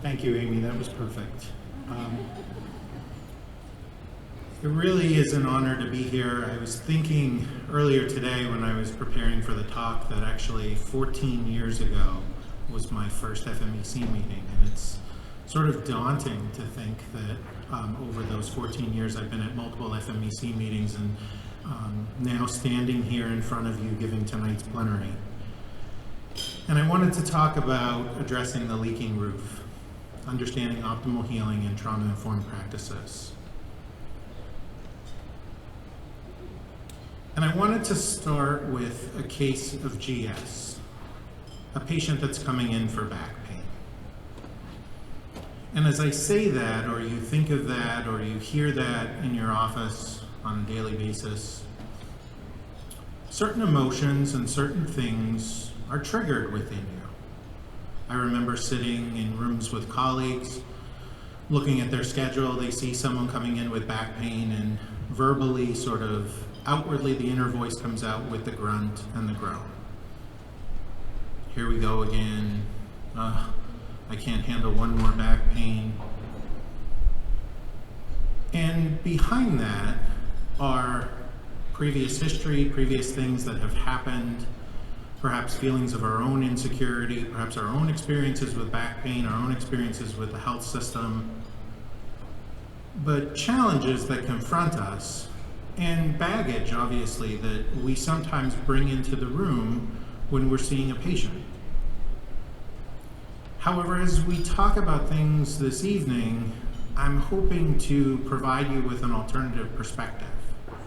Thank you, Amy. That was perfect. It really is an honor to be here. I was thinking earlier today when I was preparing for the talk that actually 14 years ago was my first FMEC meeting, and it's sort of daunting to think that over those 14 years I've been at multiple FMEC meetings and now standing here in front of you giving tonight's plenary. And I wanted to talk about addressing the leaking roof, understanding optimal healing and trauma-informed practices. And I wanted to start with a case of GS, a patient that's coming in for back pain. And as I say that, or you think of that, or you hear that in your office on a daily basis, certain emotions and certain things are triggered within you. I remember sitting in rooms with colleagues, looking at their schedule, they see someone coming in with back pain, and verbally, sort of outwardly, the inner voice comes out with the grunt and the groan. Here we go again. I can't handle one more back pain. And behind that are previous history, previous things that have happened, perhaps feelings of our own insecurity, perhaps our own experiences with back pain, our own experiences with the health system, but challenges that confront us, and baggage, obviously, that we sometimes bring into the room when we're seeing a patient. However, as we talk about things this evening, I'm hoping to provide you with an alternative perspective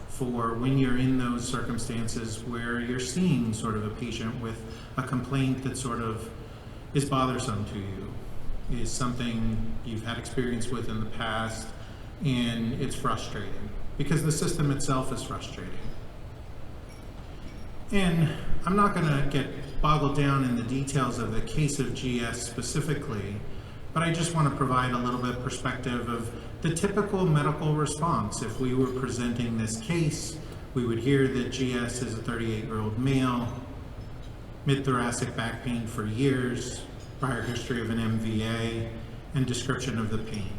for when you're in those circumstances where you're seeing sort of a patient with a complaint that sort of is bothersome to you, is something you've had experience with in the past, and it's frustrating because the system itself is frustrating. And I'm not going to get boggled down in the details of the case of GS specifically, but I just want to provide a little bit of perspective of the typical medical response. If we were presenting this case, we would hear that GS is a 38-year-old male, mid-thoracic back pain for years, prior history of an MVA, and description of the pain.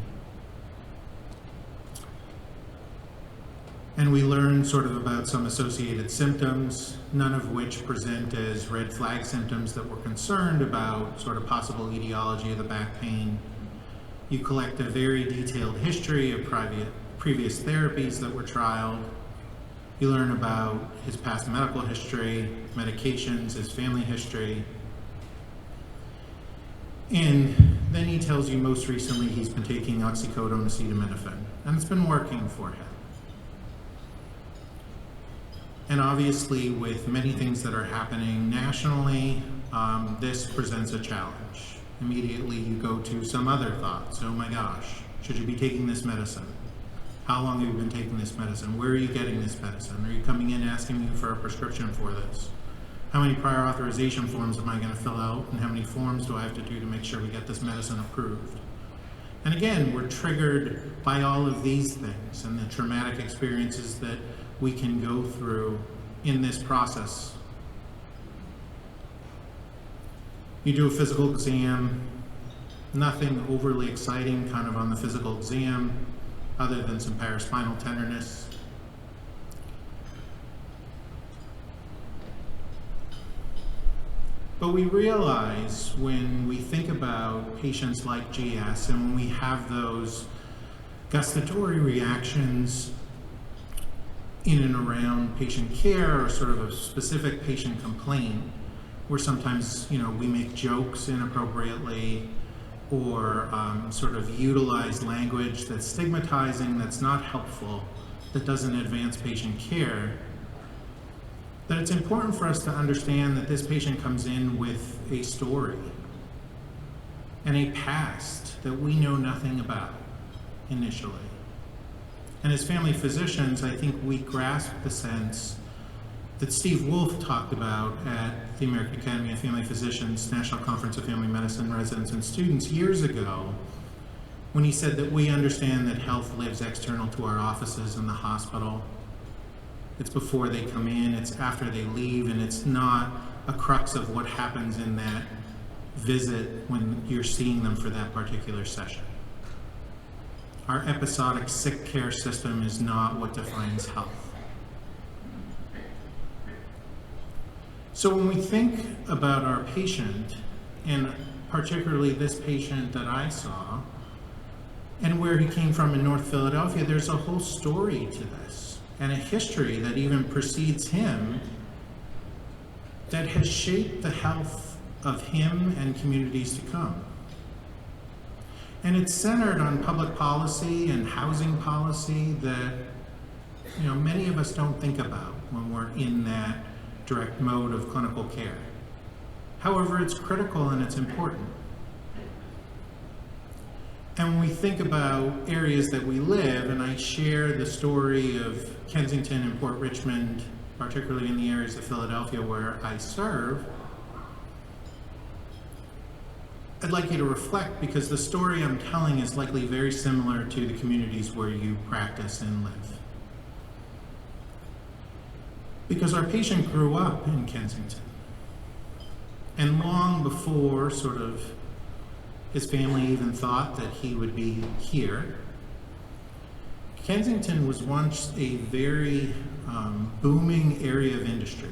And we learn sort of about some associated symptoms, none of which present as red flag symptoms that we're concerned about, sort of possible etiology of the back pain. You collect a very detailed history of previous therapies that were trialed. You learn about his past medical history, medications, his family history. And then he tells you most recently he's been taking oxycodone acetaminophen, and it's been working for him. And obviously, with many things that are happening nationally, this presents a challenge. Immediately, you go to some other thoughts. Oh my gosh, should you be taking this medicine? How long have you been taking this medicine? Where are you getting this medicine? Are you coming in asking me for a prescription for this? How many prior authorization forms am I going to fill out? And how many forms do I have to do to make sure we get this medicine approved? And again, we're triggered by all of these things and the traumatic experiences that we can go through in this process. You do a physical exam, nothing overly exciting kind of on the physical exam, other than some paraspinal tenderness. But we realize when we think about patients like GS and when we have those gustatory reactions in and around patient care or sort of a specific patient complaint, where sometimes, we make jokes inappropriately or sort of utilize language that's stigmatizing, that's not helpful, that doesn't advance patient care, that it's important for us to understand that this patient comes in with a story and a past that we know nothing about initially. And as family physicians, I think we grasp the sense that Steve Wolf talked about at the American Academy of Family Physicians National Conference of Family Medicine Residents and Students years ago, when he said that we understand that health lives external to our offices in the hospital. It's before they come in, it's after they leave, and it's not a crux of what happens in that visit when you're seeing them for that particular session. Our episodic sick care system is not what defines health. So when we think about our patient, and particularly this patient that I saw, and where he came from in North Philadelphia, there's a whole story to this, and a history that even precedes him that has shaped the health of him and communities to come. And it's centered on public policy and housing policy that, many of us don't think about when we're in that direct mode of clinical care. However, it's critical and it's important. And when we think about areas that we live, and I share the story of Kensington and Port Richmond, particularly in the areas of Philadelphia where I serve, I'd like you to reflect, because the story I'm telling is likely very similar to the communities where you practice and live. Because our patient grew up in Kensington. And long before his family even thought that he would be here, Kensington was once a very booming area of industry.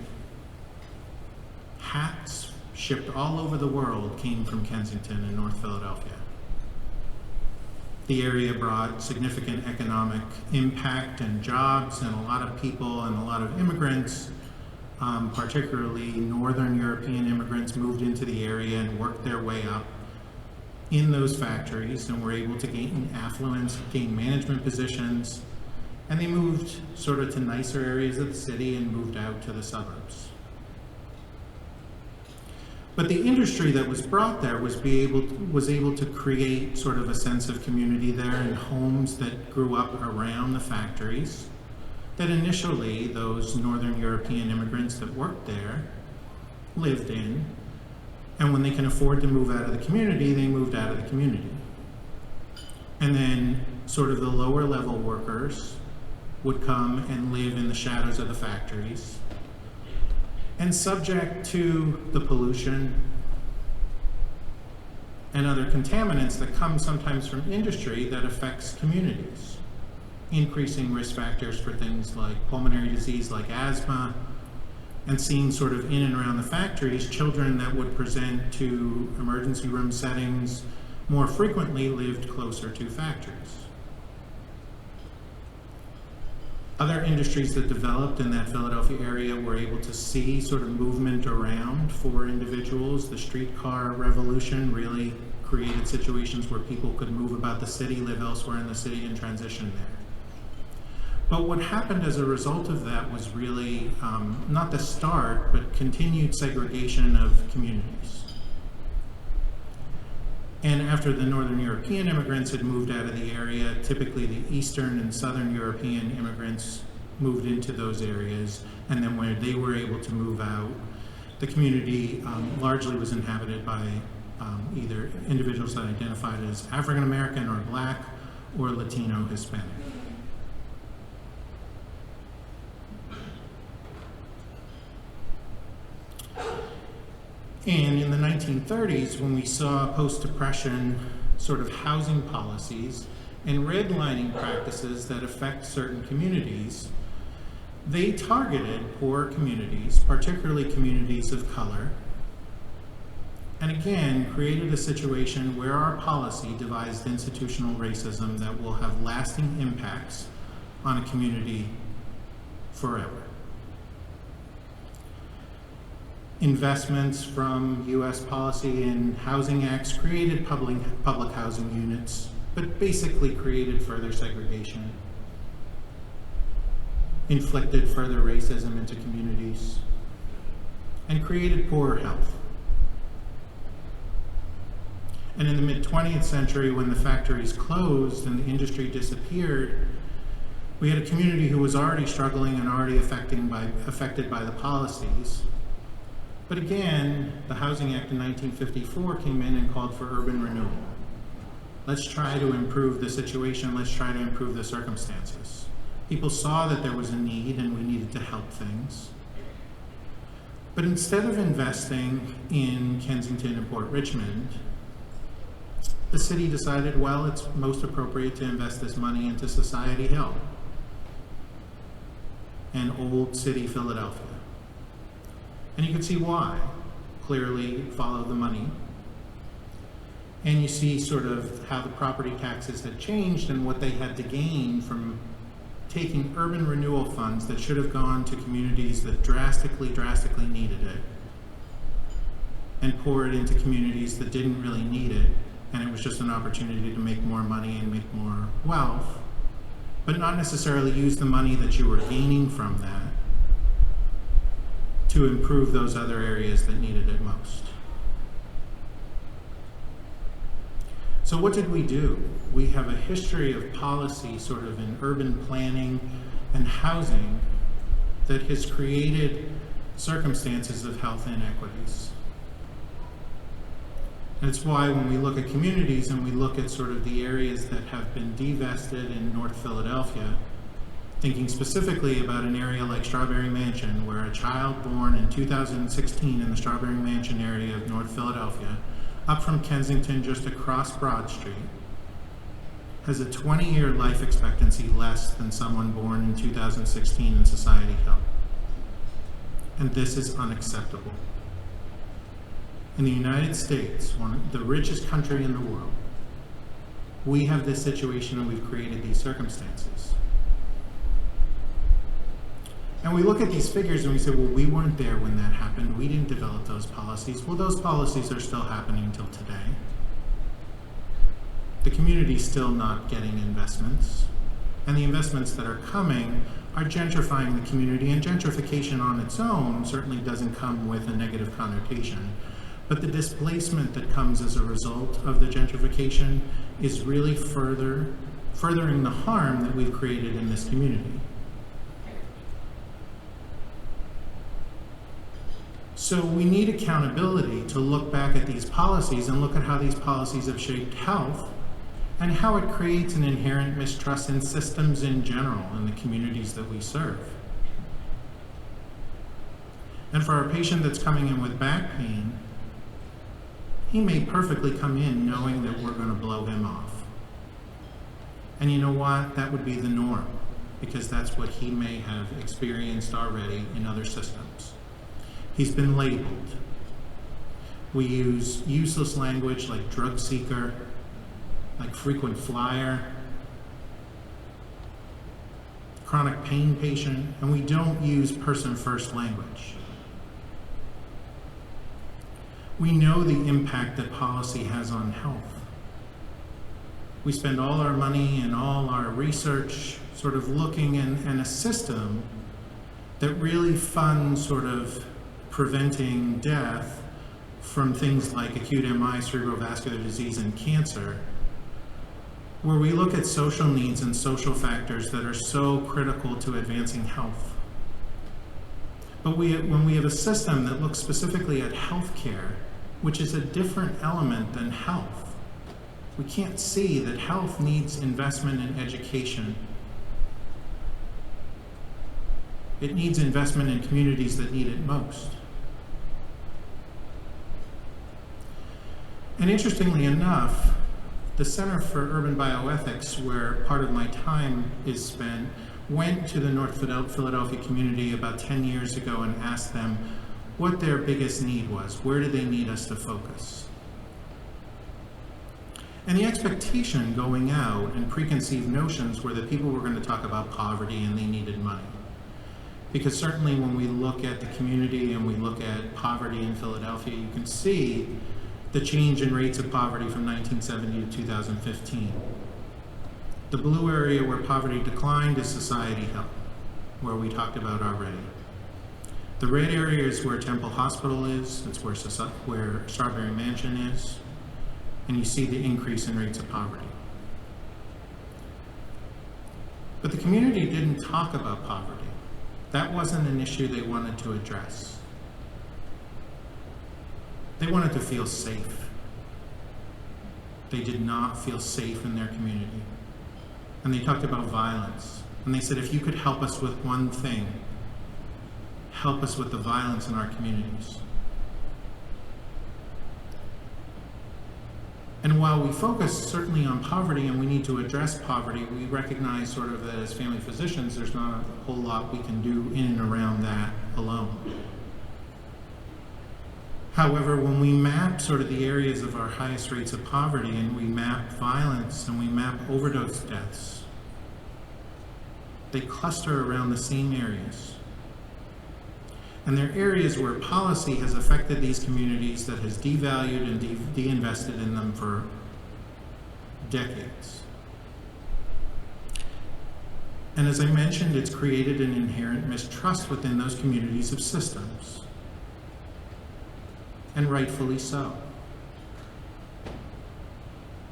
Hats shipped all over the world came from Kensington and North Philadelphia. The area brought significant economic impact and jobs, and a lot of people and a lot of immigrants, particularly Northern European immigrants, moved into the area and worked their way up in those factories and were able to gain affluence, gain management positions, and they moved to nicer areas of the city and moved out to the suburbs. But the industry that was brought there was able to create a sense of community there, and homes that grew up around the factories that initially those Northern European immigrants that worked there lived in. And when they can afford to move out of the community, they moved out of the community. And then the lower level workers would come and live in the shadows of the factories, and subject to the pollution and other contaminants that come sometimes from industry that affects communities, increasing risk factors for things like pulmonary disease like asthma, and seeing in and around the factories, children that would present to emergency room settings more frequently lived closer to factories. Other industries that developed in that Philadelphia area were able to see movement around for individuals. The streetcar revolution really created situations where people could move about the city, live elsewhere in the city, and transition there. But what happened as a result of that was really not the start, but continued segregation of communities. And after the Northern European immigrants had moved out of the area, typically the Eastern and Southern European immigrants moved into those areas, and then when they were able to move out, the community largely was inhabited by either individuals that identified as African American or Black or Latino Hispanic. And in the 1930s, when we saw post-depression housing policies and redlining practices that affect certain communities, they targeted poor communities, particularly communities of color, and again created a situation where our policy devised institutional racism that will have lasting impacts on a community forever. Investments from U.S. policy and housing acts created public housing units, but basically created further segregation, inflicted further racism into communities, and created poorer health. And in the mid-20th century, when the factories closed and the industry disappeared, we had a community who was already struggling and already affected by the policies. But again, the Housing Act in 1954 came in and called for urban renewal. Let's try to improve the situation. Let's try to improve the circumstances. People saw that there was a need and we needed to help things. But instead of investing in Kensington and Port Richmond, the city decided, well, it's most appropriate to invest this money into Society Hill and Old City, Philadelphia. And you can see why. Clearly follow the money. And you see sort of how the property taxes had changed and what they had to gain from taking urban renewal funds that should have gone to communities that drastically needed it and pour it into communities that didn't really need it, and it was just an opportunity to make more money and make more wealth, but not necessarily use the money that you were gaining from that to improve those other areas that needed it most. So what did we do? We have a history of policy sort of in urban planning and housing that has created circumstances of health inequities. And it's why when we look at communities and we look at sort of the areas that have been divested in North Philadelphia, thinking specifically about an area like Strawberry Mansion, where a child born in 2016 in the Strawberry Mansion area of North Philadelphia, up from Kensington just across Broad Street, has a 20-year life expectancy less than someone born in 2016 in Society Hill. And this is unacceptable. In the United States, the richest country in the world, we have this situation and we've created these circumstances. And we look at these figures and we say, well, we weren't there when that happened. We didn't develop those policies. Well, those policies are still happening till today. The community's still not getting investments. And the investments that are coming are gentrifying the community. And gentrification on its own certainly doesn't come with a negative connotation. But the displacement that comes as a result of the gentrification is really furthering the harm that we've created in this community. So we need accountability to look back at these policies and look at how these policies have shaped health and how it creates an inherent mistrust in systems in general in the communities that we serve. And for our patient that's coming in with back pain, he may perfectly come in knowing that we're going to blow him off. And you know what? That would be the norm, because that's what he may have experienced already in other systems. He's been labeled. We use useless language like drug seeker, like frequent flyer, chronic pain patient, and we don't use person-first language. We know the impact that policy has on health. We spend all our money and all our research sort of looking in a system that really funds sort of preventing death from things like acute MI, cerebrovascular disease, and cancer, where we look at social needs and social factors that are so critical to advancing health. But when we have a system that looks specifically at healthcare, which is a different element than health, we can't see that health needs investment in education. It needs investment in communities that need it most. And interestingly enough, the Center for Urban Bioethics, where part of my time is spent, went to the North Philadelphia community about 10 years ago and asked them what their biggest need was. Where do they need us to focus? And the expectation going out and preconceived notions were that people were going to talk about poverty and they needed money. Because certainly when we look at the community and we look at poverty in Philadelphia, you can see the change in rates of poverty from 1970 to 2015. The blue area where poverty declined is Society Hill, where we talked about already. The red area is where Temple Hospital is, it's where Strawberry Mansion is, and you see the increase in rates of poverty. But the community didn't talk about poverty. That wasn't an issue they wanted to address. They wanted to feel safe. They did not feel safe in their community. And they talked about violence. And they said, if you could help us with one thing, help us with the violence in our communities. And while we focus certainly on poverty and we need to address poverty, we recognize sort of that as family physicians, there's not a whole lot we can do in and around that alone. However, when we map sort of the areas of our highest rates of poverty, and we map violence and we map overdose deaths, they cluster around the same areas. And they're areas where policy has affected these communities, that has devalued and de-invested in them for decades. And as I mentioned, it's created an inherent mistrust within those communities of systems. And rightfully so.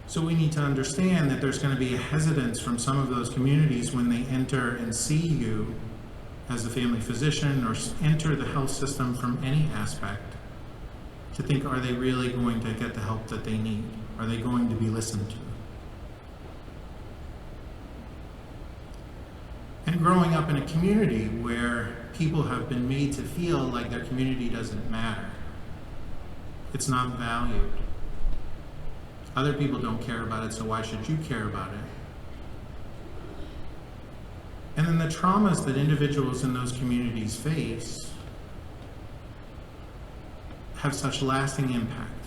So we need to understand that there's going to be a hesitance from some of those communities when they enter and see you as a family physician or enter the health system from any aspect, to think, are they really going to get the help that they need? Are they going to be listened to? And growing up in a community where people have been made to feel like their community doesn't matter, it's not valued. Other people don't care about it, so why should you care about it? And then the traumas that individuals in those communities face have such lasting impact.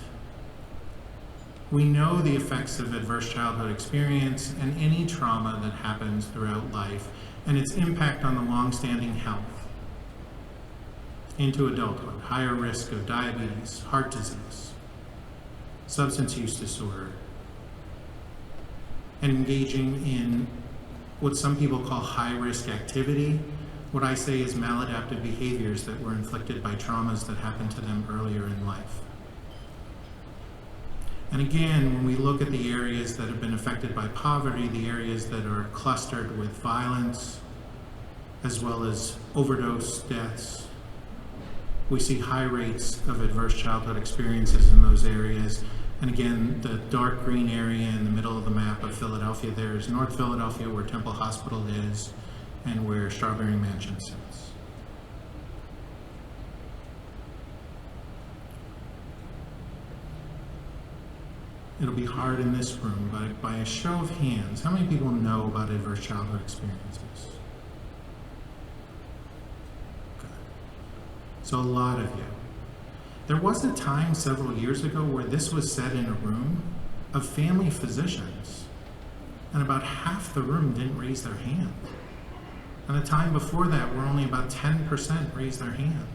We know the effects of adverse childhood experience and any trauma that happens throughout life, and its impact on the long-standing health into adulthood, higher risk of diabetes, heart disease, substance use disorder, and engaging in what some people call high-risk activity. What I say is maladaptive behaviors that were inflicted by traumas that happened to them earlier in life. And again, when we look at the areas that have been affected by poverty, the areas that are clustered with violence, as well as overdose deaths, we see high rates of adverse childhood experiences in those areas. And again, the dark green area in the middle of the map of Philadelphia there is North Philadelphia, where Temple Hospital is and where Strawberry Mansion sits. It'll be hard in this room, but by a show of hands, how many people know about adverse childhood experiences? Good. So a lot of you. There was a time several years ago where this was said in a room of family physicians, and about half the room didn't raise their hand. And the time before that, where only about 10% raised their hand.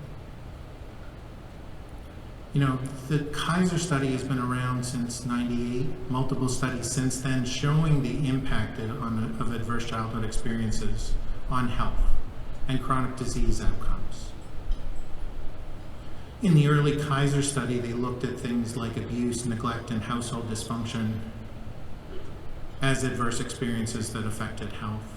You know, the Kaiser study has been around since '98, multiple studies since then showing the impact of adverse childhood experiences on health and chronic disease outcomes. In the early Kaiser study, they looked at things like abuse, neglect, and household dysfunction as adverse experiences that affected health.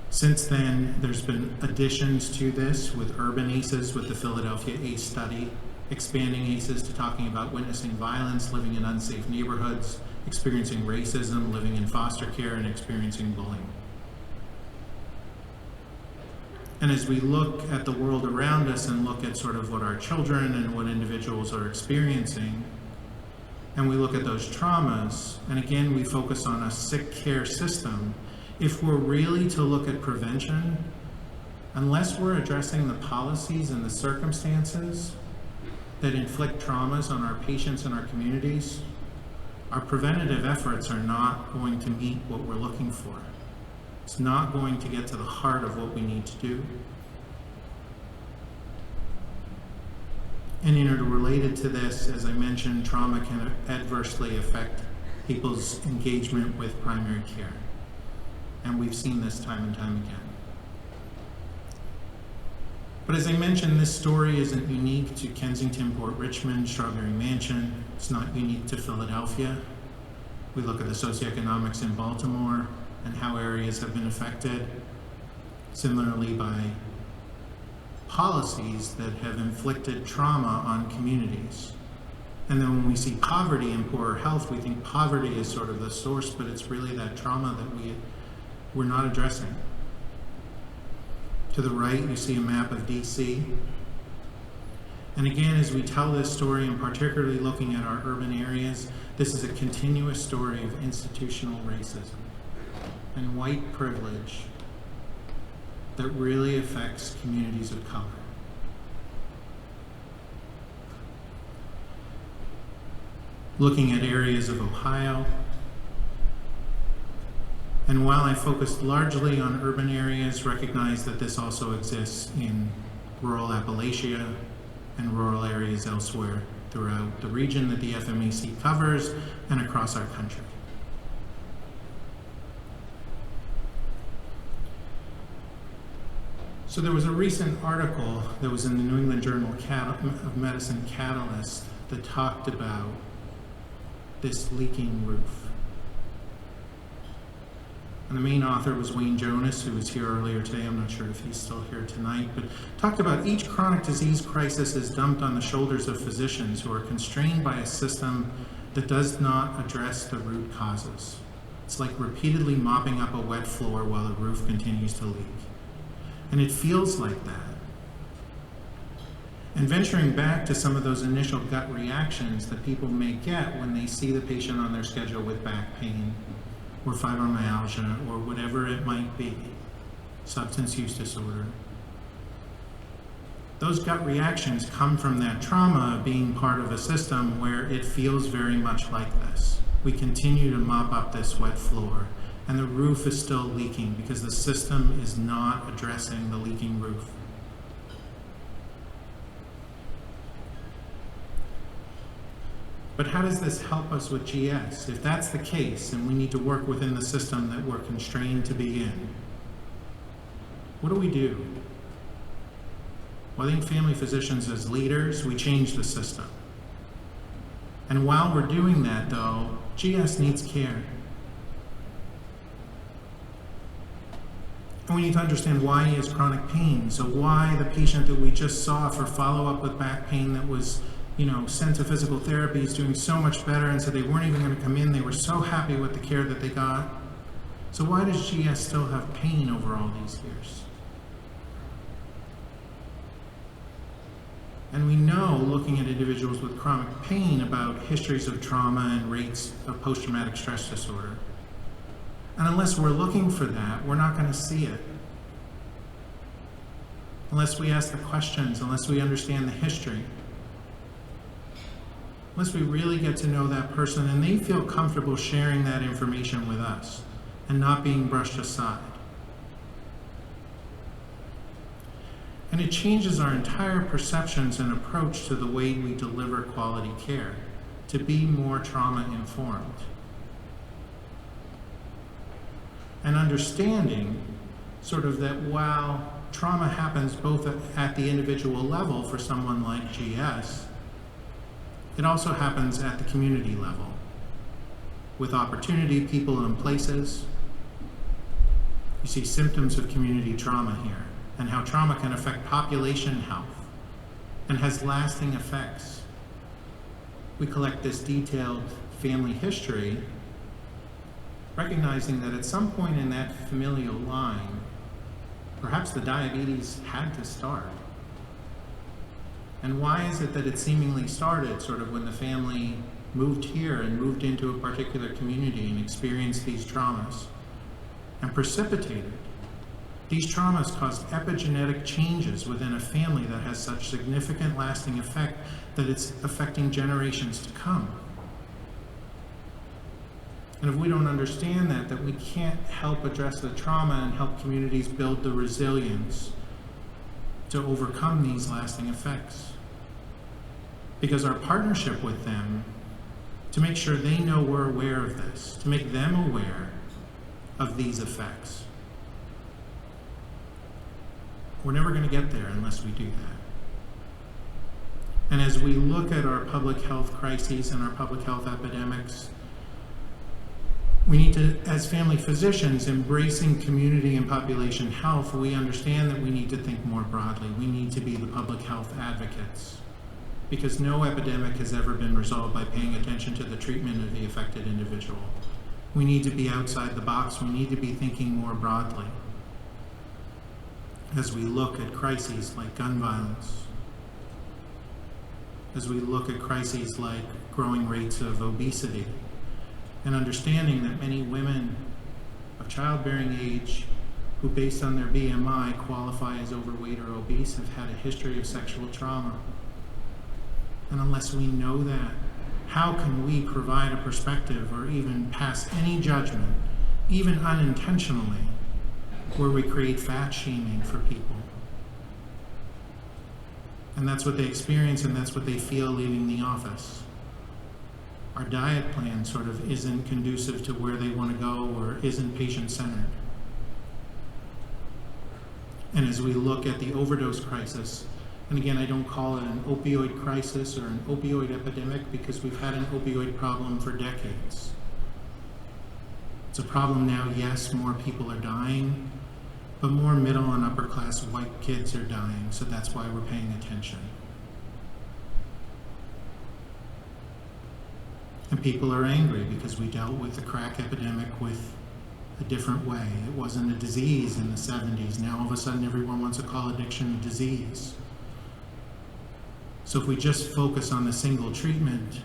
Since then, there's been additions to this with urban ACEs, with the Philadelphia ACE study, expanding ACEs to talking about witnessing violence, living in unsafe neighborhoods, experiencing racism, living in foster care, and experiencing bullying. And as we look at the world around us and look at sort of what our children and what individuals are experiencing, and we look at those traumas, and again, we focus on a sick care system, if we're really to look at prevention, unless we're addressing the policies and the circumstances that inflict traumas on our patients and our communities, our preventative efforts are not going to meet what we're looking for. It's not going to get to the heart of what we need to do. And related to this, as I mentioned, trauma can adversely affect people's engagement with primary care. And we've seen this time and time again. But as I mentioned, this story isn't unique to Kensington, Port Richmond, Strawberry Mansion. It's not unique to Philadelphia. We look at the socioeconomics in Baltimore and how areas have been affected, similarly by policies that have inflicted trauma on communities. And then when we see poverty and poorer health, we think poverty is sort of the source, but it's really that trauma that we're not addressing. To the right, you see a map of DC. And again, as we tell this story, and particularly looking at our urban areas, this is a continuous story of institutional racism and white privilege that really affects communities of color. Looking at areas of Ohio, and while I focused largely on urban areas, recognize that this also exists in rural Appalachia and rural areas elsewhere throughout the region that the FMEC covers and across our country. So there was a recent article that was in the New England Journal of Medicine Catalyst that talked about this leaking roof. And the main author was Wayne Jonas, who was here earlier today. I'm not sure if he's still here tonight, but talked about each chronic disease crisis is dumped on the shoulders of physicians who are constrained by a system that does not address the root causes. It's like repeatedly mopping up a wet floor while the roof continues to leak. And it feels like that. And venturing back to some of those initial gut reactions that people may get when they see the patient on their schedule with back pain, or fibromyalgia, or whatever it might be, substance use disorder. Those gut reactions come from that trauma of being part of a system where it feels very much like this. We continue to mop up this wet floor, and the roof is still leaking because the system is not addressing the leaking roof. But how does this help us with GS? If that's the case, and we need to work within the system that we're constrained to be in, what do we do? Well, I think family physicians as leaders, we change the system. And while we're doing that, though, GS needs care. And we need to understand why he has chronic pain. So why the patient that we just saw for follow-up with back pain that was sent to physical therapy is doing so much better, and so they weren't even going to come in. They were so happy with the care that they got. So why does GS still have pain over all these years? And we know, looking at individuals with chronic pain, about histories of trauma and rates of post-traumatic stress disorder. And unless we're looking for that, we're not going to see it. Unless we ask the questions, unless we understand the history. Unless we really get to know that person and they feel comfortable sharing that information with us and not being brushed aside. And it changes our entire perceptions and approach to the way we deliver quality care, to be more trauma-informed. And understanding sort of that while trauma happens both at the individual level for someone like GS, it also happens at the community level, with opportunity, people, and places. You see symptoms of community trauma here, and how trauma can affect population health, and has lasting effects. We collect this detailed family history, recognizing that at some point in that familial line, perhaps the diabetes had to start. And why is it that it seemingly started sort of when the family moved here and moved into a particular community and experienced these traumas and precipitated? These traumas caused epigenetic changes within a family that has such significant lasting effect that it's affecting generations to come. And if we don't understand that we can't help address the trauma and help communities build the resilience to overcome these lasting effects. Because our partnership with them, to make sure they know we're aware of this, to make them aware of these effects. We're never going to get there unless we do that. And as we look at our public health crises and our public health epidemics, we need to, as family physicians, embracing community and population health, we understand that we need to think more broadly. We need to be the public health advocates, because no epidemic has ever been resolved by paying attention to the treatment of the affected individual. We need to be outside the box. We need to be thinking more broadly. as we look at crises like gun violence, as we look at crises like growing rates of obesity, and understanding that many women of childbearing age who, based on their BMI, qualify as overweight or obese have had a history of sexual trauma. And unless we know that, how can we provide a perspective or even pass any judgment, even unintentionally, where we create fat shaming for people? And that's what they experience, and that's what they feel leaving the office. Our diet plan sort of isn't conducive to where they want to go or isn't patient-centered. And as we look at the overdose crisis, and again, I don't call it an opioid crisis or an opioid epidemic because we've had an opioid problem for decades. It's a problem now, yes, more people are dying, but more middle and upper class white kids are dying, so that's why we're paying attention. And people are angry because we dealt with the crack epidemic with a different way. It wasn't a disease in the 70s. Now all of a sudden everyone wants to call addiction a disease. So if we just focus on the single treatment,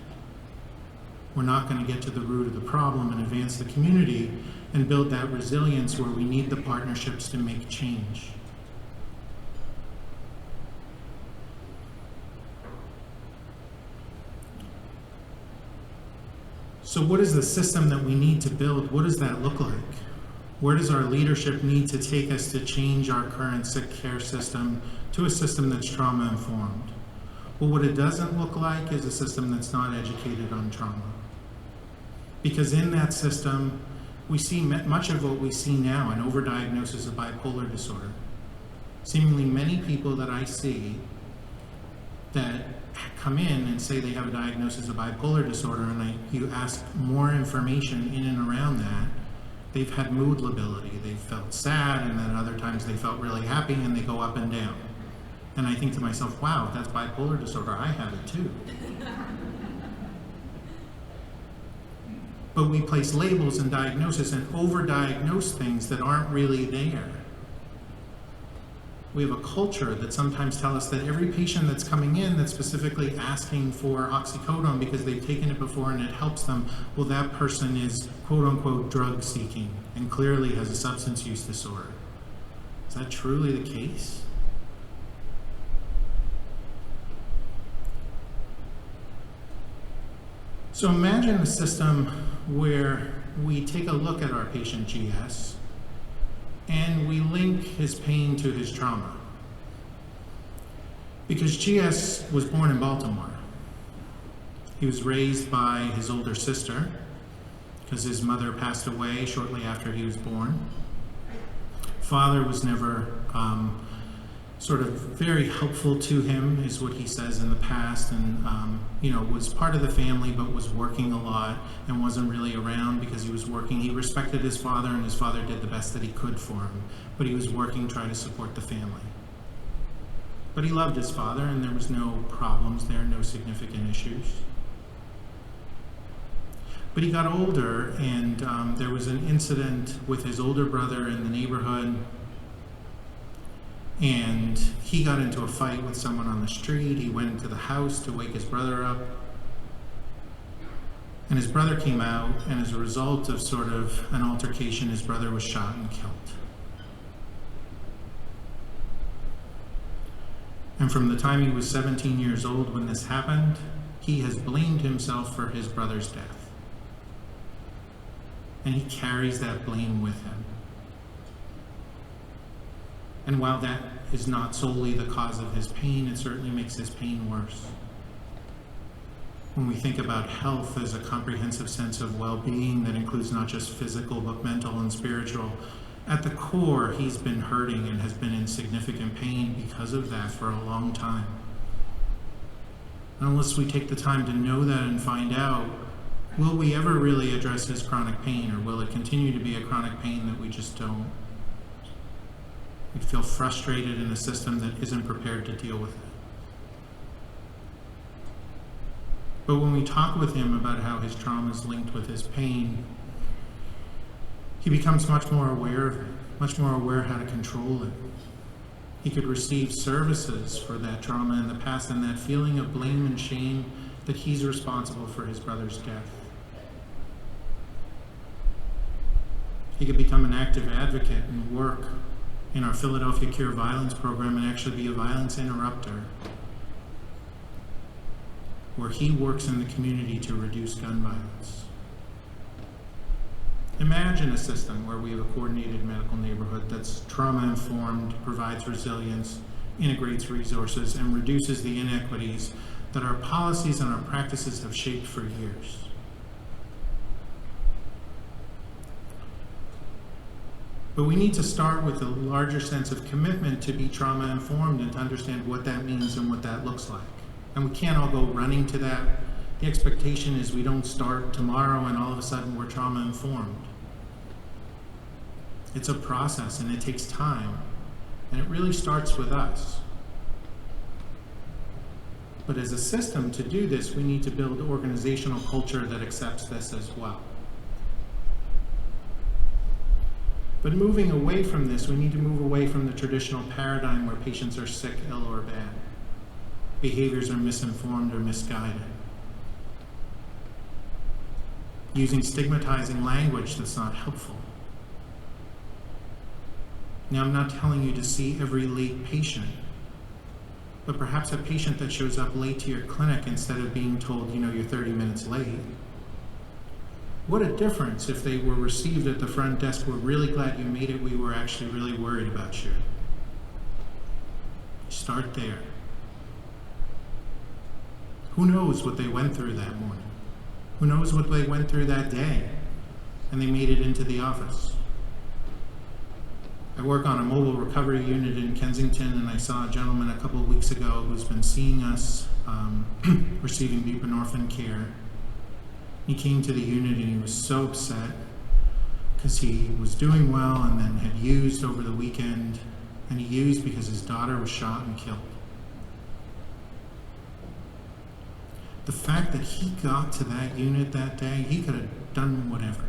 we're not going to get to the root of the problem and advance the community and build that resilience where we need the partnerships to make change. So what is the system that we need to build? What does that look like? Where does our leadership need to take us to change our current sick care system to a system that's trauma-informed? Well, what it doesn't look like is a system that's not educated on trauma. Because in that system, we see much of what we see now, an overdiagnosis of bipolar disorder. Seemingly many people that I see that come in and say they have a diagnosis of bipolar disorder, and you ask more information in and around that, they've had mood lability. They've felt sad, and then other times they felt really happy, and they go up and down. And I think to myself, wow, that's bipolar disorder. I have it too. But we place labels and diagnosis and overdiagnose things that aren't really there. We have a culture that sometimes tells us that every patient that's coming in that's specifically asking for oxycodone because they've taken it before and it helps them, well, that person is quote unquote drug seeking and clearly has a substance use disorder. Is that truly the case? So imagine a system where we take a look at our patient GS and we link his pain to his trauma. Because GS was born in Baltimore. He was raised by his older sister because his mother passed away shortly after he was born. Father was never sort of very helpful to him, is what he says in the past, and was part of the family but was working a lot and wasn't really around because he was working. He respected his father and his father did the best that he could for him, but he was working trying to support the family. But he loved his father and there was no problems there, no significant issues. But he got older and there was an incident with his older brother in the neighborhood, and he got into a fight with someone on the street. He went into the house to wake his brother up. And his brother came out, and as a result of sort of an altercation, his brother was shot and killed. And from the time he was 17 years old when this happened, he has blamed himself for his brother's death. And he carries that blame with him. And while that is not solely the cause of his pain, it certainly makes his pain worse. When we think about health as a comprehensive sense of well-being that includes not just physical, but mental and spiritual, at the core, he's been hurting and has been in significant pain because of that for a long time. And unless we take the time to know that and find out, will we ever really address his chronic pain, or will it continue to be a chronic pain that we just don't? We'd feel frustrated in a system that isn't prepared to deal with it. But when we talk with him about how his trauma is linked with his pain, he becomes much more aware of it, much more aware how to control it. He could receive services for that trauma in the past and that feeling of blame and shame that he's responsible for his brother's death. He could become an active advocate and work in our Philadelphia Cure Violence program and actually be a violence interrupter, where he works in the community to reduce gun violence. Imagine a system where we have a coordinated medical neighborhood that's trauma-informed, provides resilience, integrates resources, and reduces the inequities that our policies and our practices have shaped for years. But we need to start with a larger sense of commitment to be trauma-informed and to understand what that means and what that looks like. And we can't all go running to that. The expectation is we don't start tomorrow and all of a sudden we're trauma-informed. It's a process and it takes time. And it really starts with us. But as a system to do this, we need to build organizational culture that accepts this as well. But moving away from this, we need to move away from the traditional paradigm where patients are sick, ill, or bad. Behaviors are misinformed or misguided. Using stigmatizing language that's not helpful. Now, I'm not telling you to see every late patient, but perhaps a patient that shows up late to your clinic instead of being told, you're 30 minutes late. What a difference if they were received at the front desk. We're really glad you made it. We were actually really worried about you. Start there. Who knows what they went through that morning? Who knows what they went through that day? And they made it into the office. I work on a mobile recovery unit in Kensington, and I saw a gentleman a couple of weeks ago who's been seeing us receiving buprenorphine care. He came to the unit and he was so upset because he was doing well and then had used over the weekend, and he used because his daughter was shot and killed. The fact that he got to that unit that day, he could have done whatever.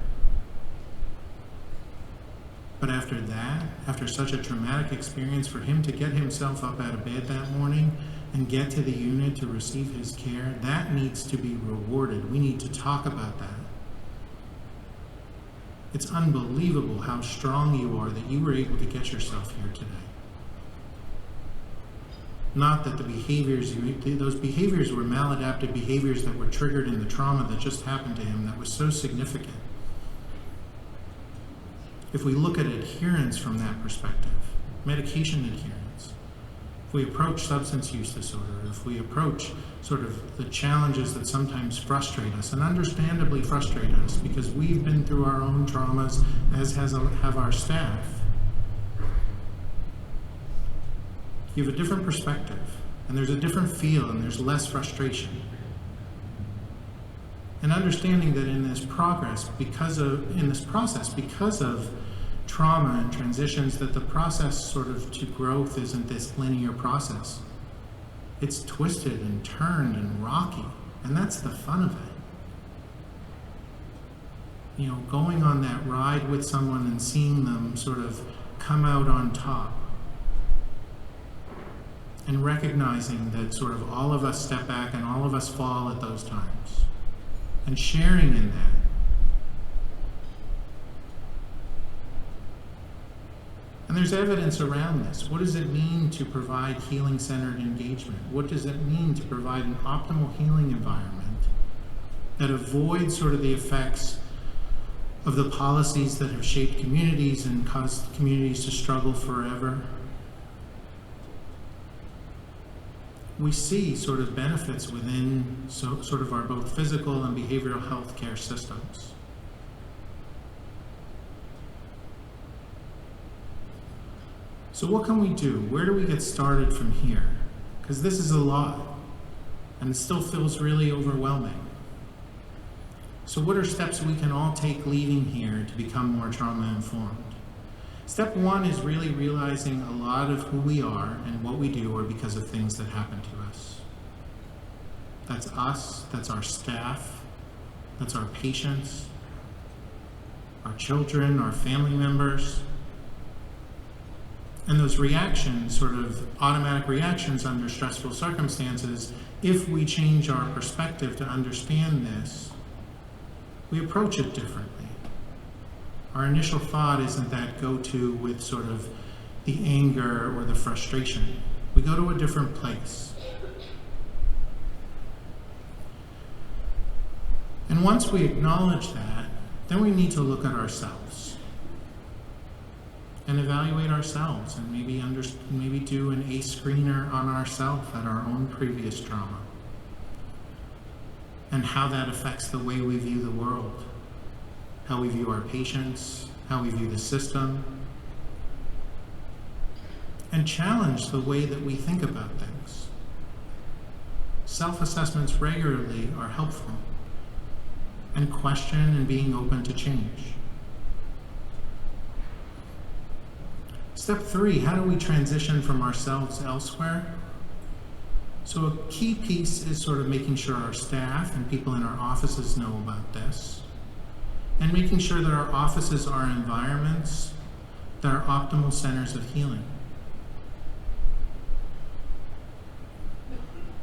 But after that, after such a traumatic experience, for him to get himself up out of bed that morning and get to the unit to receive his care, that needs to be rewarded. We need to talk about that. It's unbelievable how strong you are that you were able to get yourself here today. Not that the behaviors, those behaviors were maladaptive behaviors that were triggered in the trauma that just happened to him that was so significant. If we look at adherence from that perspective, medication adherence, if we approach substance use disorder, if we approach sort of the challenges that sometimes frustrate us, and understandably frustrate us because we've been through our own traumas, as have our staff, you have a different perspective, and there's a different feel, and there's less frustration. And understanding that in this process, because of trauma and transitions, that the process sort of to growth isn't this linear process. It's twisted and turned and rocky, and that's the fun of it. Going on that ride with someone and seeing them sort of come out on top. And recognizing that sort of all of us step back and all of us fall at those times. And sharing in that. And there's evidence around this. What does it mean to provide healing-centered engagement? What does it mean to provide an optimal healing environment that avoids sort of the effects of the policies that have shaped communities and caused communities to struggle forever? We see sort of benefits within sort of our both physical and behavioral health care systems. So what can we do? Where do we get started from here? Because this is a lot, and it still feels really overwhelming. So what are steps we can all take leaving here to become more trauma-informed? Step one is really realizing a lot of who we are and what we do are because of things that happen to us. That's us, that's our staff, that's our patients, our children, our family members. And those reactions, sort of automatic reactions under stressful circumstances, if we change our perspective to understand this, we approach it differently. Our initial thought isn't that go-to with sort of the anger or the frustration. We go to a different place. And once we acknowledge that, then we need to look at ourselves and evaluate ourselves, and maybe do an ACE screener on ourselves at our own previous trauma, and how that affects the way we view the world, how we view our patients, how we view the system, and challenge the way that we think about things. Self-assessments regularly are helpful, and question and being open to change. Step 3, how do we transition from ourselves elsewhere? So a key piece is sort of making sure our staff and people in our offices know about this, and making sure that our offices are environments that are optimal centers of healing.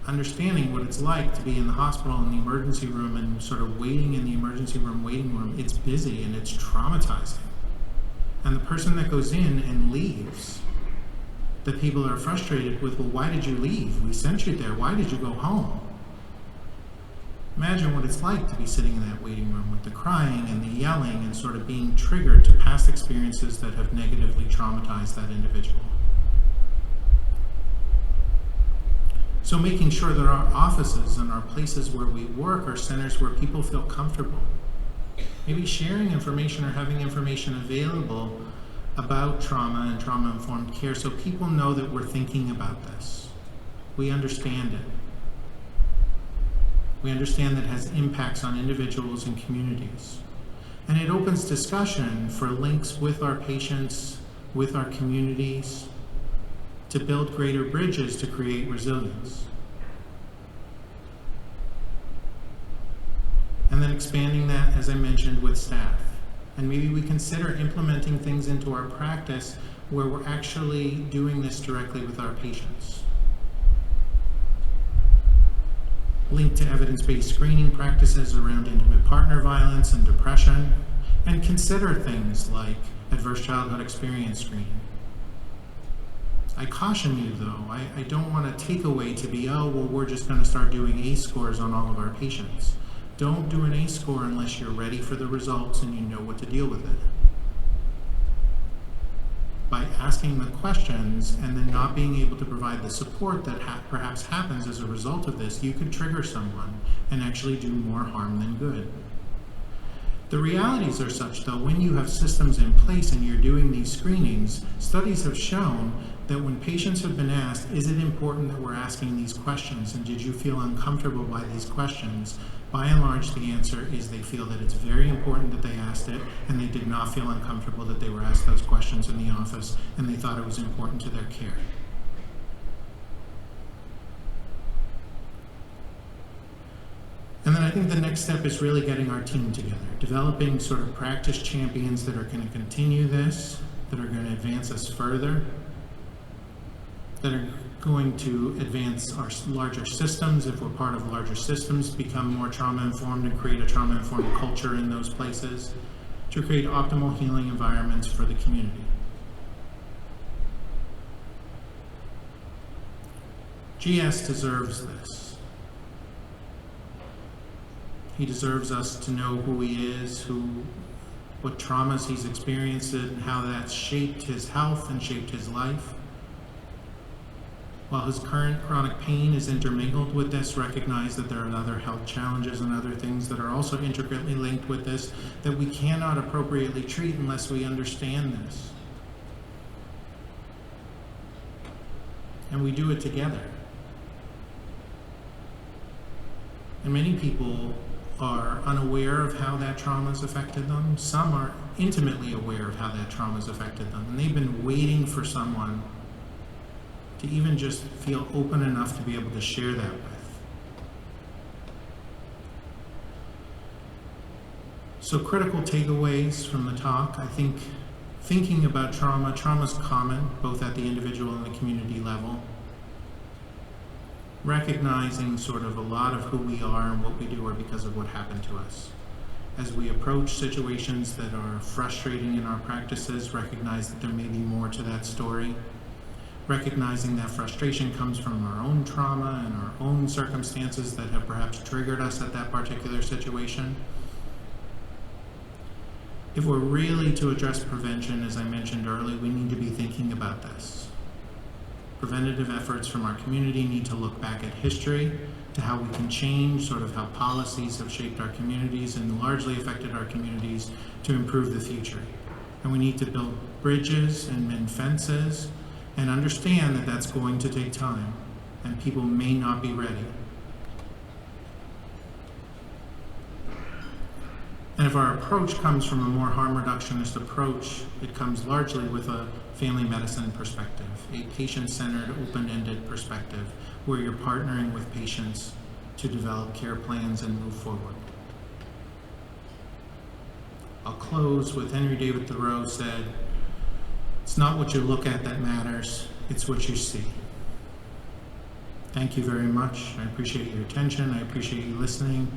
Understanding what it's like to be in the hospital in the emergency room and sort of waiting in the emergency room waiting room. It's busy and it's traumatizing. And the person that goes in and leaves, the people are frustrated with, well, why did you leave? We sent you there. Why did you go home? Imagine what it's like to be sitting in that waiting room with the crying and the yelling and sort of being triggered to past experiences that have negatively traumatized that individual. So making sure that our offices and our places where we work are centers where people feel comfortable. Maybe sharing information or having information available about trauma and trauma-informed care so people know that we're thinking about this. We understand it. We understand that it has impacts on individuals and communities. And it opens discussion for links with our patients, with our communities, to build greater bridges to create resilience. And then expanding that, as I mentioned, with staff. And maybe we consider implementing things into our practice where we're actually doing this directly with our patients. Linked to evidence-based screening practices around intimate partner violence and depression, and consider things like adverse childhood experience screening. I caution you though, I don't want a takeaway to be, oh, well, we're just going to start doing ACE scores on all of our patients. Don't do an ACE score unless you're ready for the results and you know what to deal with it. By asking the questions and then not being able to provide the support that perhaps happens as a result of this, you could trigger someone and actually do more harm than good. The realities are such, though, when you have systems in place and you're doing these screenings, studies have shown that when patients have been asked, is it important that we're asking these questions, and did you feel uncomfortable by these questions? By and large, the answer is they feel that it's very important that they asked it, and they did not feel uncomfortable that they were asked those questions in the office, and they thought it was important to their care. And then I think the next step is really getting our team together, developing sort of practice champions that are going to continue this, that are going to advance us further, that are going to advance our larger systems, if we're part of larger systems, become more trauma-informed and create a trauma-informed culture in those places, to create optimal healing environments for the community. GS deserves this. He deserves us to know who he is, what traumas he's experienced, and how that's shaped his health and shaped his life. While his current chronic pain is intermingled with this, recognize that there are other health challenges and other things that are also intricately linked with this that we cannot appropriately treat unless we understand this. And we do it together. And many people are unaware of how that trauma has affected them. Some are intimately aware of how that trauma has affected them, and they've been waiting for someone to even just feel open enough to be able to share that with. So critical takeaways from the talk, I think thinking about trauma. Trauma is common, both at the individual and the community level. Recognizing sort of a lot of who we are and what we do are because of what happened to us. As we approach situations that are frustrating in our practices, recognize that there may be more to that story. Recognizing that frustration comes from our own trauma and our own circumstances that have perhaps triggered us at that particular situation. If we're really to address prevention, as I mentioned earlier, we need to be thinking about this. Preventative efforts from our community need to look back at history, to how we can change, sort of how policies have shaped our communities and largely affected our communities to improve the future. And we need to build bridges and mend fences and understand that that's going to take time and people may not be ready. And if our approach comes from a more harm reductionist approach, it comes largely with a family medicine perspective, a patient-centered, open-ended perspective, where you're partnering with patients to develop care plans and move forward. I'll close with Henry David Thoreau said, "It's not what you look at that matters, it's what you see." Thank you very much. I appreciate your attention. I appreciate you listening.